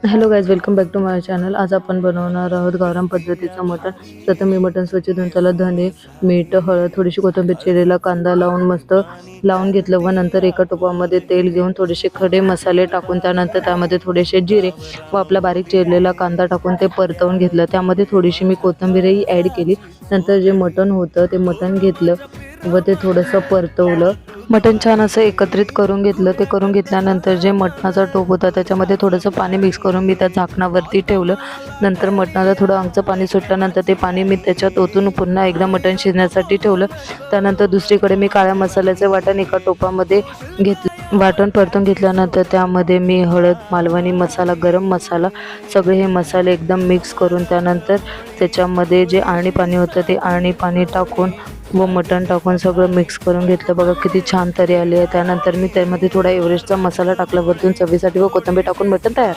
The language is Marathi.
Hello guys, welcome back to my channel. आज आपण बनवणार आहोत गावरान पद्धतीचं मटण। प्रथम मी मटण स्वच्छ धुवून त्याला धने, मीठ, हळद, थोडीशी कोथिंबीर, चिरलेला कांदा लावून मस्त लावून घेतलं व नंतर एका टोपामध्ये तेल घेऊन थोडेसे खडे मसाले टाकून त्यानंतर त्यामध्ये थोडेसे जिरे व आपला बारीक चिरलेला कांदा टाकून ते परतवून घेतलं। त्यामध्ये थोडीशी मी कोथिंबीरही ॲड केली। नंतर जे मटण होतं ते मटण घेतलं व ते थोडंसं परतवलं। मटण छान असं एकत्रित करून घेतलं। ते करून घेतल्यानंतर जे मटणाचा टोप होता त्याच्यामध्ये थोडंसं पाणी मिक्स करून मी त्या झाकणावरती ठेवलं। नंतर मटणाला थोडं आमचं पाणी सुटल्यानंतर ते पाणी मी त्याच्यात ओतून पुन्हा एकदा मटण शिजण्यासाठी ठेवलं। त्यानंतर दुसरीकडे मी काळ्या मसाल्याचे वाटण एका टोपामध्ये घेतलं। वाटण परतून घेतल्यानंतर त्यामध्ये मी हळद, मालवणी मसाला, गरम मसाला सगळे हे मसाले एकदम मिक्स करून त्यानंतर त्याच्यामध्ये जे आळणी पाणी होतं ते आळणी पाणी टाकून व मटण टाकून सगळं मिक्स करून घेतलं। बघा किती छान तरी आली आहे। त्यानंतर मी त्यामध्ये थोडा एव्हरेस्टचा मसाला टाकला वरतून चवीसाठी व कोथिंबीर टाकून मटण तयार।